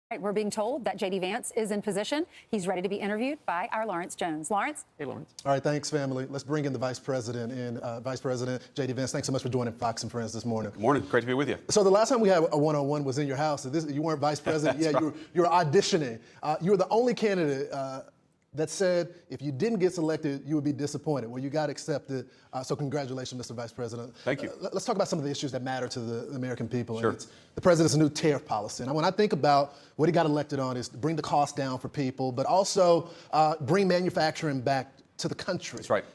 Right, we're being told that JD Vance is in position. He's ready to be interviewed by our Lawrence Jones. Lawrence? Hey, Lawrence. All right, thanks, family. Let's bring in the Vice President Vice President JD Vance. Thanks so much for joining Fox and Friends this morning. Good morning. Great to be with you. So the last time we had a one-on-one was in your house. You weren't Vice President. Yeah, right. you were auditioning. You were the only candidate that said if you didn't get selected, you would be disappointed. Well, you got accepted. So congratulations, Mr. Vice President. Thank you. Let's talk about some of the issues that matter to the American people. Sure. And it's the president's new tariff policy. And when I think about what he got elected on is to bring the cost down for people, but also bring manufacturing back to the country. That's right.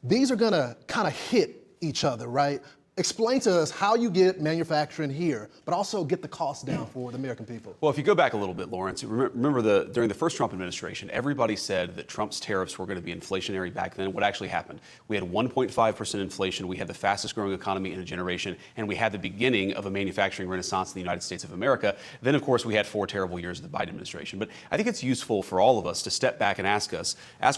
These are going to kind of hit each other, right? Explain to us how you get manufacturing here, but also get the cost down for the American people. Well, if you go back a little bit, Lawrence, remember during the first Trump administration, everybody said that Trump's tariffs were going to be inflationary back then. What actually happened? We had 1.5% inflation. We had the fastest growing economy in a generation, and we had the beginning of a manufacturing renaissance in the United States of America. Then, of course, we had 4 terrible years of the Biden administration. But I think it's useful for all of us to step back and ask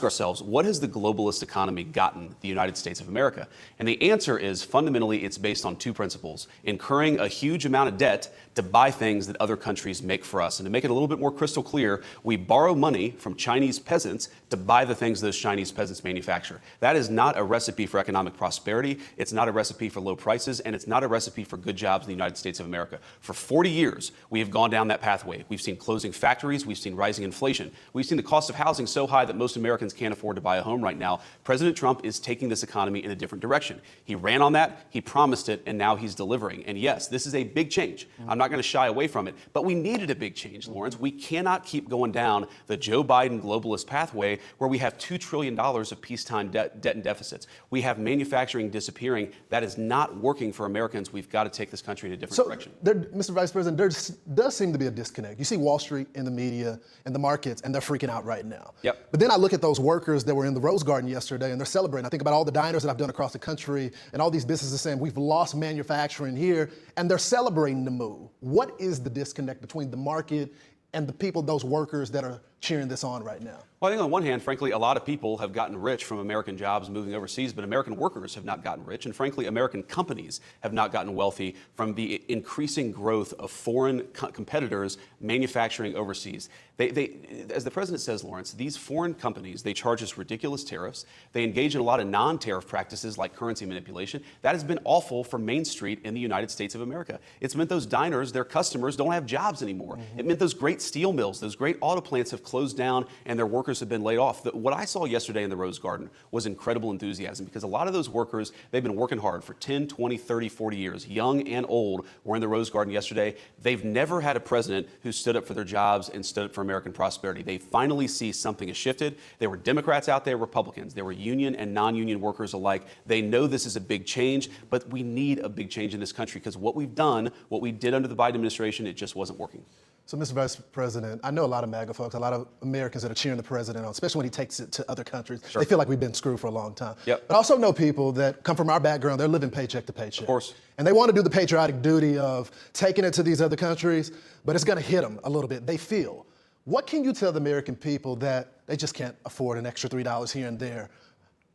ourselves, what has the globalist economy gotten the United States of America? And the answer is fundamentally it's based on 2 principles: incurring a huge amount of debt to buy things that other countries make for us. And to make it a little bit more crystal clear, we borrow money from Chinese peasants to buy the things those Chinese peasants manufacture. That is not a recipe for economic prosperity. It's not a recipe for low prices, and it's not a recipe for good jobs in the United States of America. For 40 years, we have gone down that pathway. We've seen closing factories. We've seen rising inflation. We've seen the cost of housing so high that most Americans can't afford to buy a home right now. President Trump is taking this economy in a different direction. He ran on that. He promised it, and now he's delivering. And yes, this is a big change. I'm not going to shy away from it, but we needed a big change, Lawrence. We cannot keep going down the Joe Biden globalist pathway where we have $2 trillion of peacetime debt and deficits. We have manufacturing disappearing. That is not working for Americans. We've got to take this country in a different direction. Mr. Vice President, there does seem to be a disconnect. You see Wall Street and the media and the markets, and they're freaking out right now. Yep. But then I look at those workers that were in the Rose Garden yesterday, and they're celebrating. I think about all the diners that I've done across the country and all these businesses saying we've lost manufacturing here, and they're celebrating the move. What is the disconnect between the market and the people, those workers that are cheering this on right now? Well, I think on one hand, frankly, a lot of people have gotten rich from American jobs moving overseas, but American workers have not gotten rich. And frankly, American companies have not gotten wealthy from the increasing growth of foreign competitors manufacturing overseas. As the president says, Lawrence, these foreign companies, they charge us ridiculous tariffs. They engage in a lot of non-tariff practices like currency manipulation. That has been awful for Main Street in the United States of America. It's meant those diners, their customers, don't have jobs anymore. It meant those great steel mills, those great auto plants have closed down and their workers have been laid off. What I saw yesterday in the Rose Garden was incredible enthusiasm because a lot of those workers, they've been working hard for 10, 20, 30, 40 years. Young and old were in the Rose Garden yesterday. They've never had a president who stood up for their jobs and stood up for American prosperity. They finally see something has shifted. There were Democrats out there, Republicans. There were union and non-union workers alike. They know this is a big change, but we need a big change in this country because what we've done, what we did under the Biden administration, it just wasn't working. So, Mr. Vice President, I know a lot of MAGA folks, a lot of Americans that are cheering the president on, especially when he takes it to other countries. Sure. They feel like we've been screwed for a long time. Yep. But I also know people that come from our background, they're living paycheck to paycheck. Of course. And they want to do the patriotic duty of taking it to these other countries, but it's going to hit them a little bit, they feel. What can you tell the American people that they just can't afford an extra $3 here and there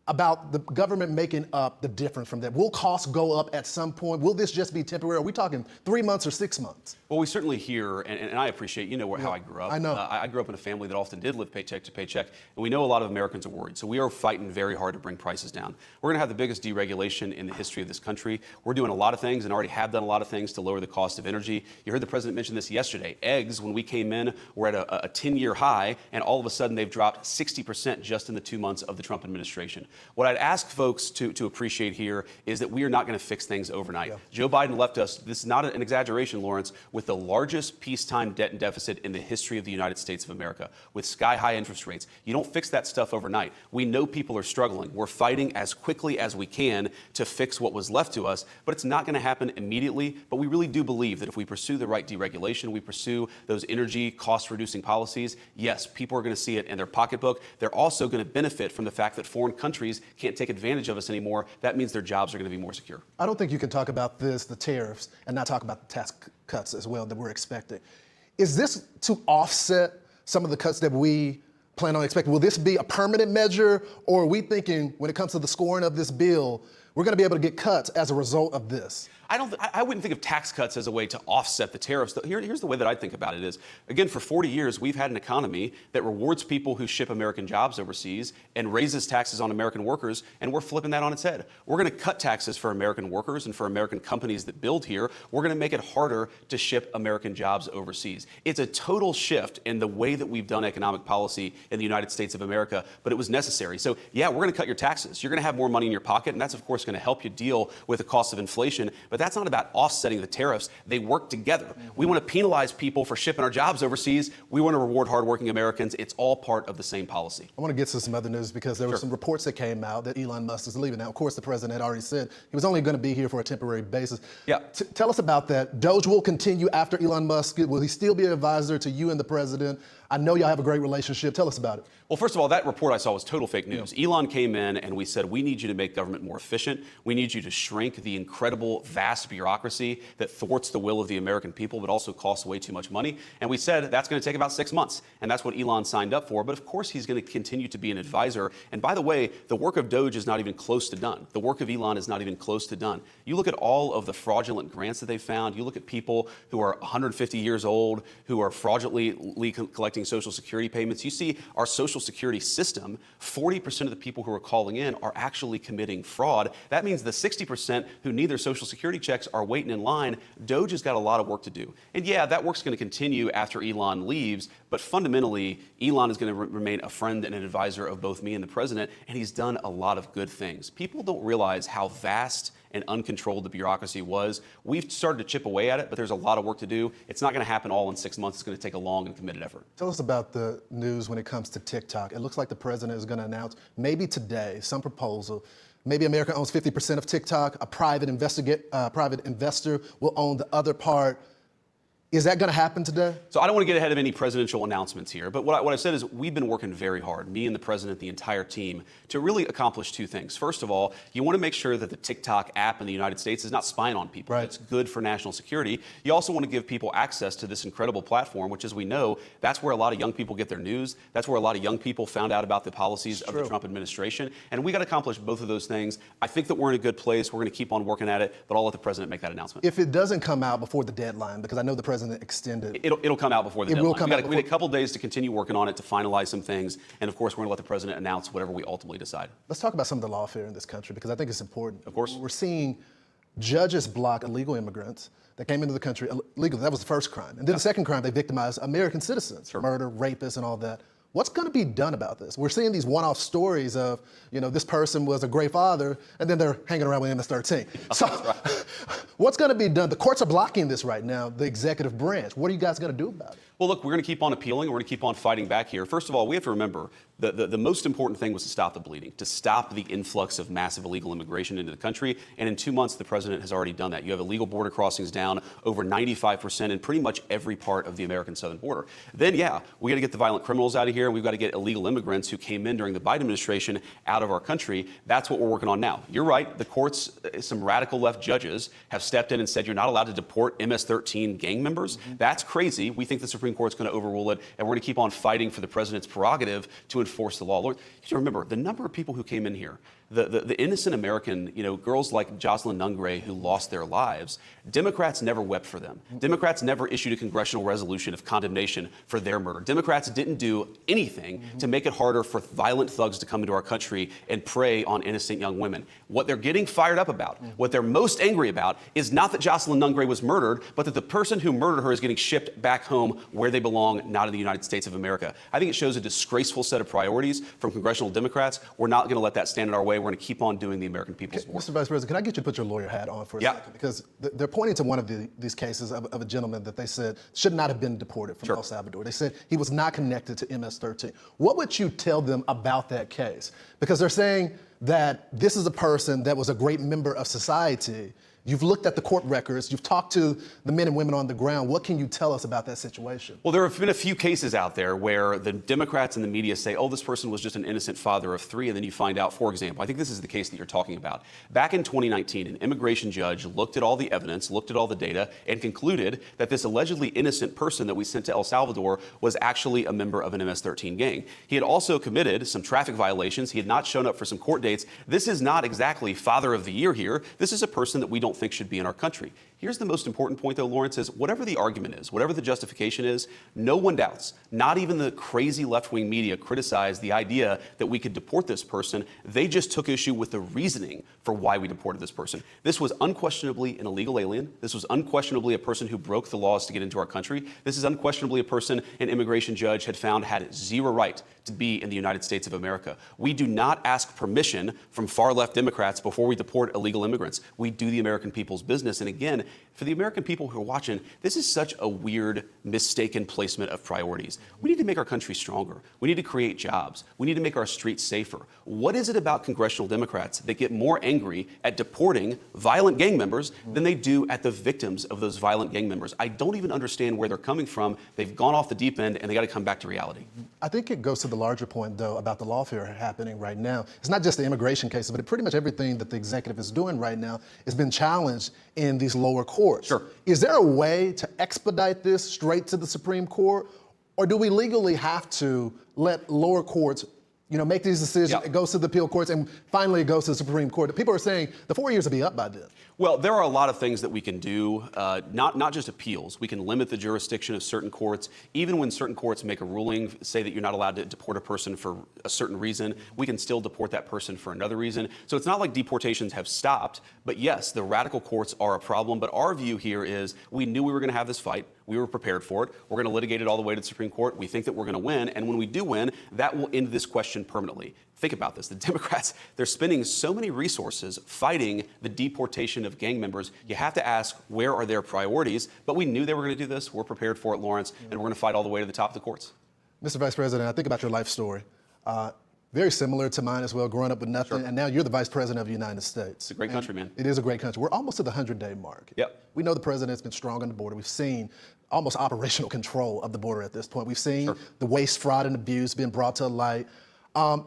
about the government making up the difference from that? Will costs go up at some point? Will this just be temporary? Are we talking 3 months or 6 months? Well, we certainly hear, and I appreciate, how I grew up. I know. I grew up in a family that often did live paycheck to paycheck, and we know a lot of Americans are worried. So we are fighting very hard to bring prices down. We're going to have the biggest deregulation in the history of this country. We're doing a lot of things and already have done a lot of things to lower the cost of energy. You heard the president mention this yesterday. Eggs, when we came in, were at a 10-year high, and all of a sudden they've dropped 60% just in the 2 months of the Trump administration. What I'd ask folks to appreciate here is that we are not going to fix things overnight. Yeah. Joe Biden left us, this is not an exaggeration, Lawrence, with the largest peacetime debt and deficit in the history of the United States of America, with sky-high interest rates. You don't fix that stuff overnight. We know people are struggling. We're fighting as quickly as we can to fix what was left to us, but it's not going to happen immediately. But we really do believe that if we pursue the right deregulation, we pursue those energy cost-reducing policies, yes, people are going to see it in their pocketbook. They're also going to benefit from the fact that foreign countries can't take advantage of us anymore. That means their jobs are going to be more secure. I don't think you can talk about this, the tariffs, and not talk about the tax cuts as well that we're expecting. Is this to offset some of the cuts that we plan on expecting? Will this be a permanent measure, or are we thinking when it comes to the scoring of this bill, we're going to be able to get cuts as a result of this. I wouldn't think of tax cuts as a way to offset the tariffs. Here's the way that I think about it is, again, for 40 years, we've had an economy that rewards people who ship American jobs overseas and raises taxes on American workers, and we're flipping that on its head. We're going to cut taxes for American workers and for American companies that build here. We're going to make it harder to ship American jobs overseas. It's a total shift in the way that we've done economic policy in the United States of America, but it was necessary. So, yeah, we're going to cut your taxes. You're going to have more money in your pocket, and that's, of course, going to help you deal with the cost of inflation. But that's not about offsetting the tariffs. They work together. We want to penalize people for shipping our jobs overseas. We want to reward hardworking Americans. It's all part of the same policy. I want to get to some other news because there were some reports that came out that Elon Musk is leaving. Now, of course, the president had already said he was only going to be here for a temporary basis. Yeah. Tell us about that. DOGE will continue after Elon Musk. Will he still be an advisor to you and the president? I know y'all have a great relationship. Tell us about it. Well, first of all, that report I saw was total fake news. Elon came in and we said, we need you to make government more efficient. We need you to shrink the incredible, vast bureaucracy that thwarts the will of the American people, but also costs way too much money. And we said that's going to take about 6 months. And that's what Elon signed up for. But of course, he's going to continue to be an advisor. And by the way, the work of DOGE is not even close to done. The work of Elon is not even close to done. You look at all of the fraudulent grants that they found. You look at people who are 150 years old, who are fraudulently collecting Social Security payments. You see our Social Security system, 40% of the people who are calling in are actually committing fraud. That means the 60% who need their Social Security checks are waiting in line. DOGE has got a lot of work to do. And yeah, that work's going to continue after Elon leaves, but fundamentally, Elon is going to remain a friend and an advisor of both me and the president, and he's done a lot of good things. People don't realize how vast and uncontrolled the bureaucracy was. We've started to chip away at it, but there's a lot of work to do. It's not going to happen all in 6 months. It's going to take a long and committed effort. Tell us about the news when it comes to TikTok. It looks like the president is going to announce maybe today some proposal. Maybe America owns 50% of TikTok. A private investor will own the other part. Is that going to happen today? So I don't want to get ahead of any presidential announcements here, but what I've said is we've been working very hard, me and the president, the entire team, to really accomplish two things. First of all, you want to make sure that the TikTok app in the United States is not spying on people. Right. It's good for national security. You also want to give people access to this incredible platform, which, as we know, that's where a lot of young people get their news. That's where a lot of young people found out about the policies of the Trump administration. And we got to accomplish both of those things. I think that we're in a good place. We're going to keep on working at it, but I'll let the president make that announcement. If it doesn't come out before the deadline, because I know the president extended. It'll come out before the deadline. Will come out we need a couple days to continue working on it, to finalize some things, and of course we're going to let the president announce whatever we ultimately decide. Let's talk about some of the lawfare in this country, because I think it's important. Of course. We're seeing judges block illegal immigrants that came into the country illegally. That was the first crime. And then the second crime, they victimized American citizens, murder, rapists, and all that. What's going to be done about this? We're seeing these one-off stories of, this person was a great father, and then they're hanging around with MS-13. So what's going to be done? The courts are blocking this right now, the executive branch. What are you guys going to do about it? Well, look, we're going to keep on appealing. We're going to keep on fighting back here. First of all, we have to remember the most important thing was to stop the bleeding, to stop the influx of massive illegal immigration into the country. And in 2 months, the president has already done that. You have illegal border crossings down over 95% in pretty much every part of the American southern border. Then, yeah, we got to get the violent criminals out of here. We've got to get illegal immigrants who came in during the Biden administration out of our country. That's what we're working on now. You're right. The courts, some radical left judges have stepped in and said you're not allowed to deport MS-13 gang members. That's crazy. We think the Supreme Court's going to overrule it, and we're going to keep on fighting for the president's prerogative to enforce the law. Lord, you have to remember the number of people who came in here, the innocent American, girls like Jocelyn Nungray who lost their lives. Democrats never wept for them. Democrats never issued a congressional resolution of condemnation for their murder. Democrats didn't do anything to make it harder for violent thugs to come into our country and prey on innocent young women. What they're getting fired up about, what they're most angry about, is not that Jocelyn Nungray was murdered, but that the person who murdered her is getting shipped back home where they belong, not in the United States of America. I think it shows a disgraceful set of priorities from congressional Democrats. We're not going to let that stand in our way. We're going to keep on doing the American people's work. Mr. Vice President, can I get you to put your lawyer hat on for a second? Because they're pointing to one of these cases of a gentleman that they said should not have been deported from El Salvador. They said he was not connected to MS-13. What would you tell them about that case? Because they're saying that this is a person that was a great member of society, You've looked at the court records. You've talked to the men and women on the ground. What can you tell us about that situation? Well, there have been a few cases out there where the Democrats and the media say, oh, this person was just an innocent father of three, and then you find out, for example, I think this is the case that you're talking about. Back in 2019, an immigration judge looked at all the evidence, looked at all the data, and concluded that this allegedly innocent person that we sent to El Salvador was actually a member of an MS-13 gang. He had also committed some traffic violations. He had not shown up for some court dates. This is not exactly Father of the Year here. This is a person that we don't think should be in our country. Here's the most important point, though, Lawrence, is whatever the argument is, whatever the justification is, no one doubts, not even the crazy left-wing media criticized the idea that we could deport this person. They just took issue with the reasoning for why we deported this person. This was unquestionably an illegal alien. This was unquestionably a person who broke the laws to get into our country. This is unquestionably a person an immigration judge had found had zero right to be in the United States of America. We do not ask permission from far-left Democrats before we deport illegal immigrants. We do the American people's business. And again, for the American people who are watching, this is such a weird, mistaken placement of priorities. We need to make our country stronger. We need to create jobs. We need to make our streets safer. What is it about congressional Democrats that get more angry at deporting violent gang members than they do at the victims of those violent gang members? I don't even understand where they're coming from. They've gone off the deep end, and they got to come back to reality. I think it goes to the larger point, though, about the lawfare happening right now. It's not just the immigration cases, but pretty much everything that the executive is doing right now has been challenged in these lower courts. Sure. Is there a way to expedite this straight to the Supreme Court, or do we legally have to let lower courts, make these decisions? Yeah. It goes to the appeal courts, and finally it goes to the Supreme Court. People are saying the 4 years will be up by then. Well, there are a lot of things that we can do, not just appeals. We can limit the jurisdiction of certain courts. Even when certain courts make a ruling, say that you're not allowed to deport a person for a certain reason, we can still deport that person for another reason. So it's not like deportations have stopped. But yes, the radical courts are a problem. But our view here is we knew we were going to have this fight. We were prepared for it. We're going to litigate it all the way to the Supreme Court. We think that we're going to win. And when we do win, that will end this question permanently. Think about this. The Democrats, they're spending so many resources fighting the deportation of gang members. You have to ask, where are their priorities? But we knew they were going to do this. We're prepared for it, Lawrence, and we're going to fight all the way to the top of the courts. Mr. Vice President, I think about your life story. Very similar to mine as well, growing up with nothing, Sure. and now you're the Vice President of the United States. It's a great country, man. It is a great country. We're almost to the 100-day mark. Yep. We know the president's been strong on the border. We've seen almost operational control of the border at this point. We've seen Sure. the waste, fraud, and abuse being brought to light. How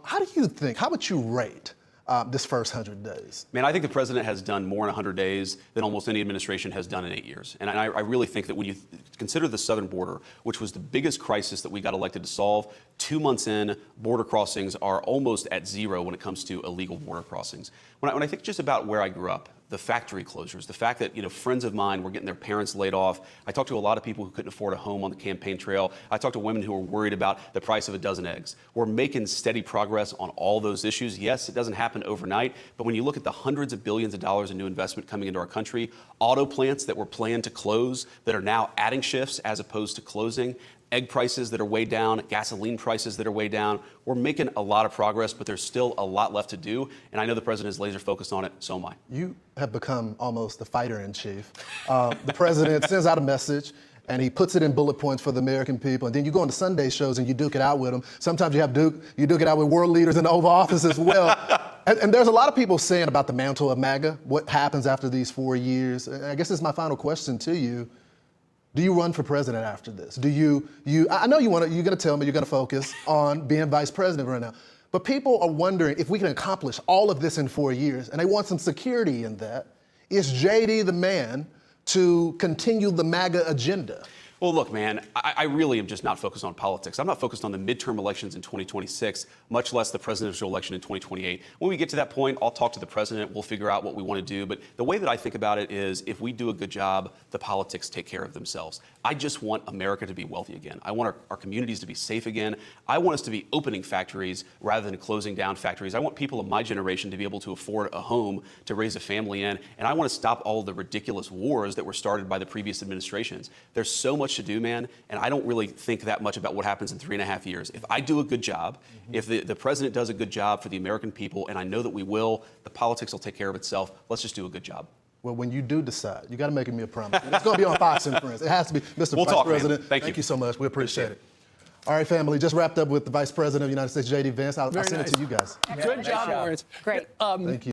would you rate this first 100 days? Man, I think the president has done more in 100 days than almost any administration has done in 8 years. And I really think that when you consider the southern border, which was the biggest crisis that we got elected to solve, 2 months in, border crossings are almost at zero when it comes to illegal border crossings. When I think just about where I grew up, the factory closures, the fact that friends of mine were getting their parents laid off. I talked to a lot of people who couldn't afford a home on the campaign trail. I talked to women who were worried about the price of a dozen eggs. We're making steady progress on all those issues. Yes, it doesn't happen overnight, but when you look at the hundreds of billions of dollars in new investment coming into our country, auto plants that were planned to close that are now adding shifts as opposed to closing, egg prices that are way down, gasoline prices that are way down. We're making a lot of progress, but there's still a lot left to do. And I know the president is laser focused on it. So am I. You have become almost the fighter-in-chief. The president sends out a message, and he puts it in bullet points for the American people. And then you go on to Sunday shows and you duke it out with them. Sometimes you duke it out with world leaders in the Oval Office as well. And there's a lot of people saying about the mantle of MAGA, what happens after these 4 years. And I guess this is my final question to you. Do you run for president after this? I know you're going to tell me you're going to focus on being vice president right now. But people are wondering if we can accomplish all of this in 4 years, and they want some security in that. Is JD the man to continue the MAGA agenda? Well, look, man, I really am just not focused on politics. I'm not focused on the midterm elections in 2026, much less the presidential election in 2028. When we get to that point, I'll talk to the president. We'll figure out what we want to do. But the way that I think about it is if we do a good job, the politics take care of themselves. I just want America to be wealthy again. I want our communities to be safe again. I want us to be opening factories rather than closing down factories. I want people of my generation to be able to afford a home to raise a family in. And I want to stop all of the ridiculous wars that were started by the previous administrations. There's so much to do, man, and I don't really think that much about what happens in 3.5 years. If I do a good job, if the president does a good job for the American people, and I know that we will, the politics will take care of itself. Let's just do a good job. Well, when you do decide, you got to make me a promise. It's going to be on Fox and Friends. It has to be. Mr. Vice President, thank you so much. We appreciate it. All right, family, just wrapped up with the Vice President of the United States, JD Vance. I'll send it to you guys. Good job, Lawrence. Great. Thank you.